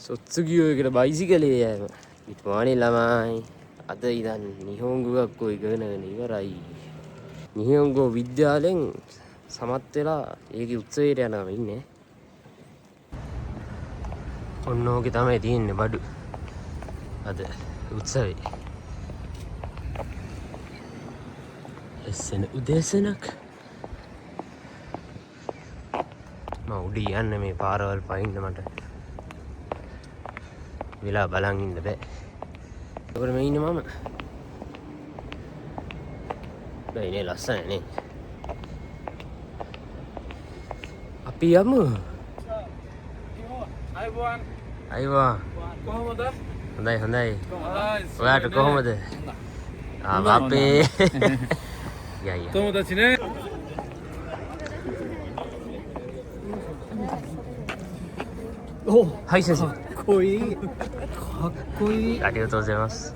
卒業やけどバイシケルやん。Ituani lamai. Ada idan Nihongo gakko iganagana iwarai. Nihongo විද්‍යාලෙන් සමත් වෙලා ඒකේ උත්සවයට යනවා ඉන්නේ. ඔන්න ඕකේ තමයි තියෙන්නේ බඩු. අද උත්සවේ. එසෙන උදේසනක්. මම උඩ යන්න මේ පාරවල් පයින්න මට. වෙලා බලන් ඉන්න බෑ. ඒකට මේ ඉන්නේ මම. බෑනේ ලස්සනනේ. අපි යමු. අයබෝන්. අයවා. කොහොමද? හොඳයි හොඳයි. ඔයාට කොහොමද? අපේ. යා. 友達ね。お、はい先生。かっこいい。かっこいい。ありがとうございます。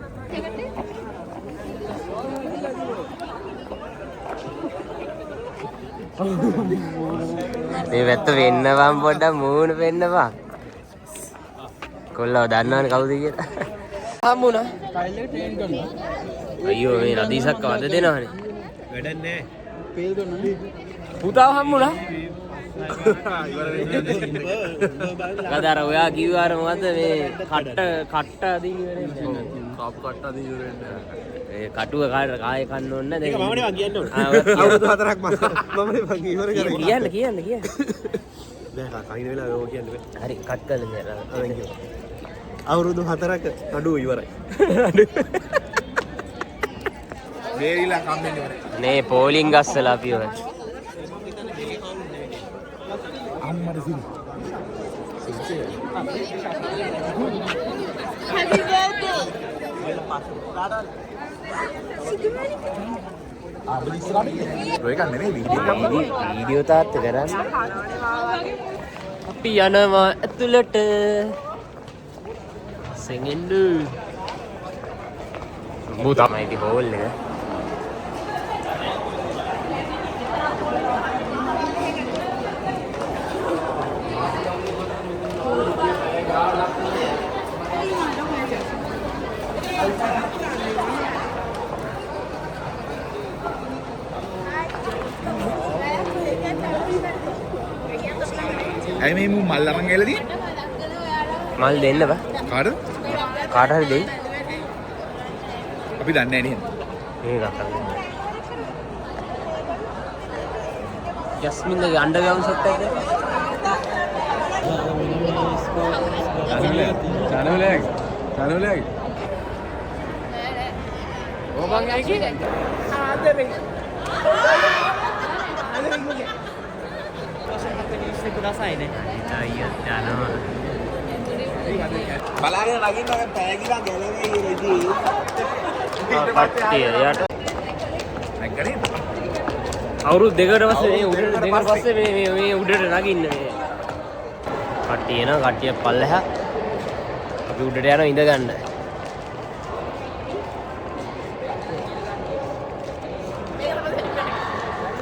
මේ වැත්ත වෙන්නවම් පොඩ්ඩක් මූණ වෙන්නවා. කොල්ලව දන්නවනේ කවුද කියලා. හම්බුණා. ටයිල් එක ට්‍රේන් කරනවා. අයියෝ මේ රදීසක් වද දෙනවනේ. වැඩක් නැහැ. පේල් දුන්නා. පුතාව හම්බුණා. කදාර ඔයා කිව්වාර මොකද්ද මේ කට්ට අදින් ඉවරෙන්නේ. කාප් කට්ට අදින් ඉවරෙන්නේ. ඒ කටුව කාය කන්න ඕන නේද? ඒක මමනේ මං කියන්න ඕන. අවුරුදු 4ක් මමනේ මං ඉවර කරේ. කියන්න. නෑ කයින් වෙලා ඔය කියන්න බෑ. හරි කට් කරලා දෙන්න. අවුරුදු 4ක නඩුව ඉවරයි. මේරිලා කම්බෙන් ඉවරයි. නේ පෝලිං ගස්සලා අපි ඔය. අම්මර සිල්. Happy birthday. ඔය ගන්න නෙමෙයි වීඩියෝ තාත්ත කරන්නේ. අපි යනවා ඇතුළට. සෙන්ගෙන්ඩු. මූ තමයි ඉතින් හෝල් එක. ඇයි මේ මු මල් ළමන් ගෑලා තියෙන්නේ? මල් දෙන්න බා. කාටද? කාට හරි දෙයි. අපි දන්නේ නැහැ නේද? මේක අතන. යස්මින්ගේ අන්ඩර්ග්‍රවුන්ඩ් සෙට් එකද? චානලයක්. ඕබන් ඇයි ආදරේ. කුඩාසයිනේ. අයියෝ යනවා. බලාගෙන නගින්න පෑගිලා ගැලවේ ඉරදී. කට්ටිය යට. නැග්ගනේ. අවුරුදු දෙකකට පස්සේ මේ උඩට නගින්න මේ. කට්ටිය එනවා කට්ටිය පල්ලෙහා. අපි උඩට යනවා ඉඳ ගන්න.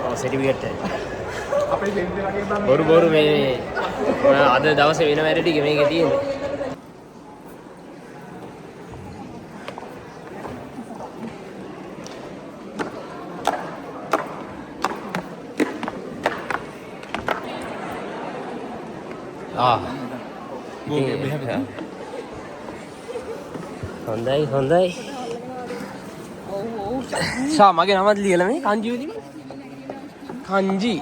ඔව් සර්ටිෆිකේට් එක. බොරු මේ අද දවසේ වෙන වැඩ ටික මේකේ තියෙන්නේ. හොඳයි. සා මගේ නමත් ලියලා මේ කංජි වලින්. කංජි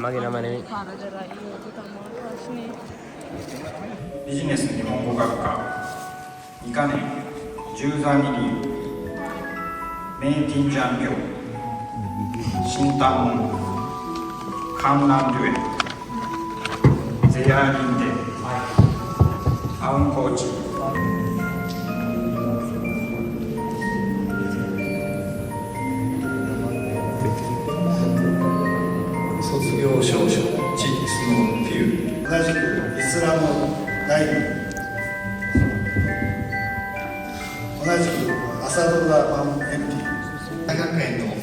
මගේ නම නෙමෙයි. ビジネス日本語学科2課年十座二流メイティンジャン業新丹門観覧デュエゼヤーリンデアウンコーチ卒業証書チスノーピュー同じくイスラム第2同じくアサドラマンエンティ大学園の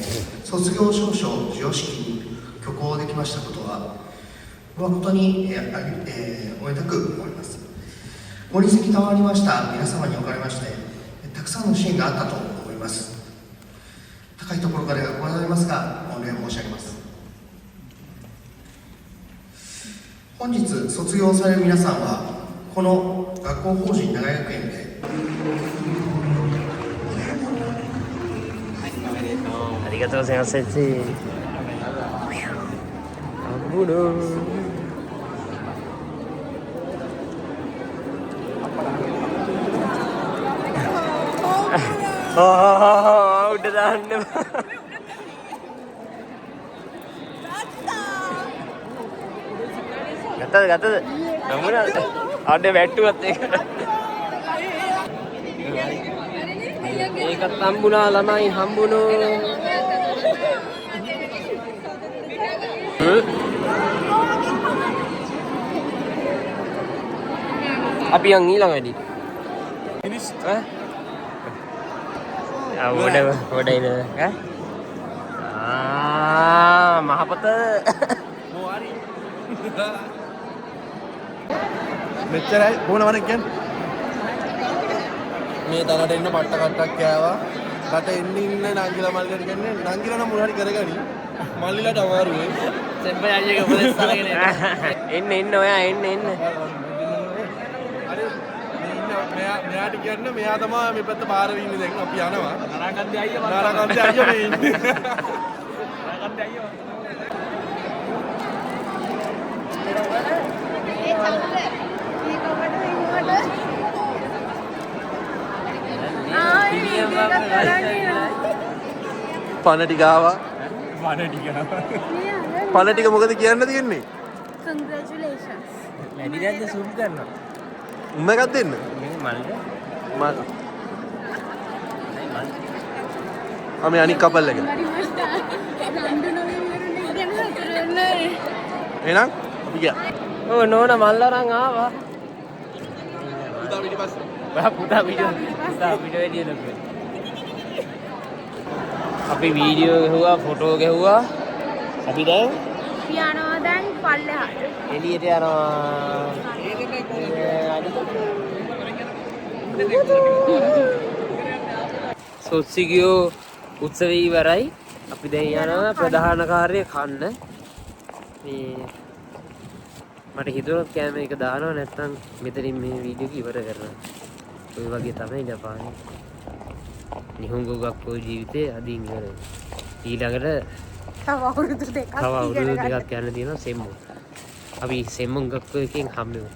卒業証書授与式に挙行できましたことは誠におめでたく思います。ご離席賜りました皆様におかれましてたくさんの支援があったと思います。高いところからございますが御礼申し上げます。本日卒業される皆さんはこの学校法人長井学園でありがとうございます先生。udah tahan gatal namun ada වැට්ටුවත් ඒකත් හම්බුණා ළමයි හම්බුණෝ අපි yang ඊළඟ වැඩි udah ini kan mahapata මෙච්චරයි බොන වරක් කියන්නේ මේ තනට එන්න පට්ට කට්ටක් කෑවා රට එන්න ඉන්න නංගිලා මල්ලියට කියන්නේ නංගිලා නම් මොනවා හරි කරගනි මල්ලිලාට අමාරුයි සෙම්බයි අයියගේ උපදෙස් අරගෙන එන්න ඔයා එන්න අර මෙයාට කියන්න මෙයා තමයි මේ පැත්ත පාර වෙන්නේ දැන් අපි යනවා නාරාකන්දේ අයියා මේ ඉන්නේ නාරාකන්දේ අයියා පණ ටික ආවා පණ ටික මොකද කියන්න තියෙන්නේ Congratulations. වැඩි දැක්ද සූම් කරනවා උඹ එකක් දෙන්න මල් මේ අනික් කපල් එක එහෙනම් අපි ගියා ඔව් නෝනා මල් අරන් ආවා පුතා වීඩියෝ එඩියෝ අපි වීඩියෝ ගැහුවා ෆොටෝ ගැහුවා අපි දැන් යනවා දැන් පල්ලෙහාට. එළියට යනවා සොත්සිගියෝ උත්සවය ඉවරයි අපි දැන් යනවා ප්‍රධාන කාර්යය කන්න මේ මට හිතුණා කැම එක දානවා නැත්නම් මෙතනින් මේ වීඩියෝ එක ඉවර කරනවා ඔය වගේ තමයි ජපානේ නිහොංගෝ ගක්කෝ ජීවිතේ අදින් ඉවරයි ඊළඟට තව අවුරුදු දෙකක් යන්න තියෙනවා සෙම්මෝ අපි සෙම්මෝ ගක්කෝ එකෙන් හම්බෙමු